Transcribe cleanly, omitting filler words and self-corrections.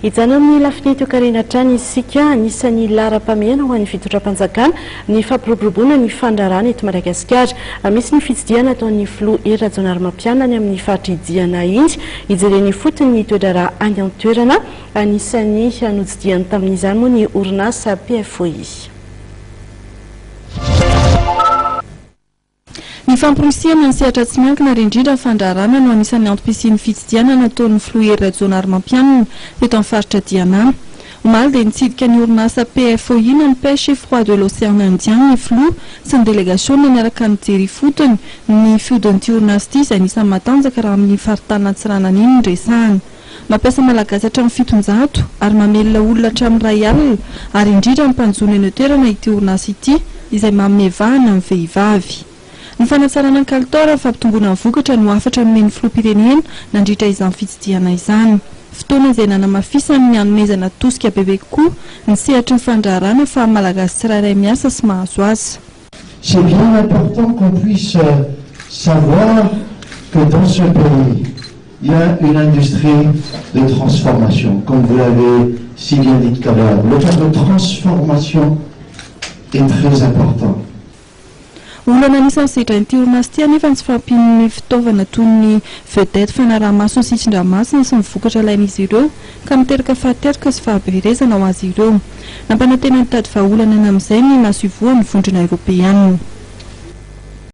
Hijanona amin'ny lafiny toekarena trany isika anisan'ny lara-pamiana ho an'ny fitondram-panjakana ny fampiroboroboana ny fandrarana eto Madagasikara. Misy ny fitsidiana ataon'ny filoha Hery Rajaonarimampianina any amin'ny faritra Idiana Indy hijereny fotony ny toedrara any an-toerana anisan'ny nojidiany tamin'izany moa ny orinasa PFOI. Ny famporisihana ny sehatra tsy miankina ary indrindra fandrarana no anisan'ny antom-pisian'ny fitsidiana nataon'ny filoha Hery Rajaonarimampianina eto amin'ny faritra Diana. Omaly dia nitsidika ny orinasa PFOI na ny pêche et froid de l'océan Indien ny filoha sy ny délégation niaraka nijery fotony ny fiodin'ity orinasa ity izay anisan'ny matanjaka raha amin'ny faritany Antsiranana iny ny resahany. Mampiasa malagasy hatramin'ny 700 ary mamelona olona hatramin'ny 1 alina ary indrindra ny mpanjono eny an-toerana ity orinasa ity izay manome vahana amin'ny vehivavy. Ny fanatsarana ny kalitao fampitomboana ny vokatra no afatra nomeny filoham-pirenena nandritra izany fitsidiana izany. Fotoana izay nanamafisany ny hanomezana tosika bebe kokoa ny sehatry ny fandrarana fa malagasy tsirairay miasa sy mahazo azy. C'est bien important qu'on puisse savoir que dans ce pays, il y a une industrie de transformation, comme vous l'avez si bien dit tout à l'heure. Le terme de transformation est très important. Olana anisan'ny sedran'ity orinasa ity anefa tsy fampian'ny fitaovana toy ny vedety fanaraha-maso sy sitsin-dranomasina sy ny vokatra ilain'izy ireo ka miteraka fahateraka sy fahaberezana ho azy ireo. Nampanantena ny tady vahaolana amin'izay ny mahasoivoan'ny vondrona Eoropeanina.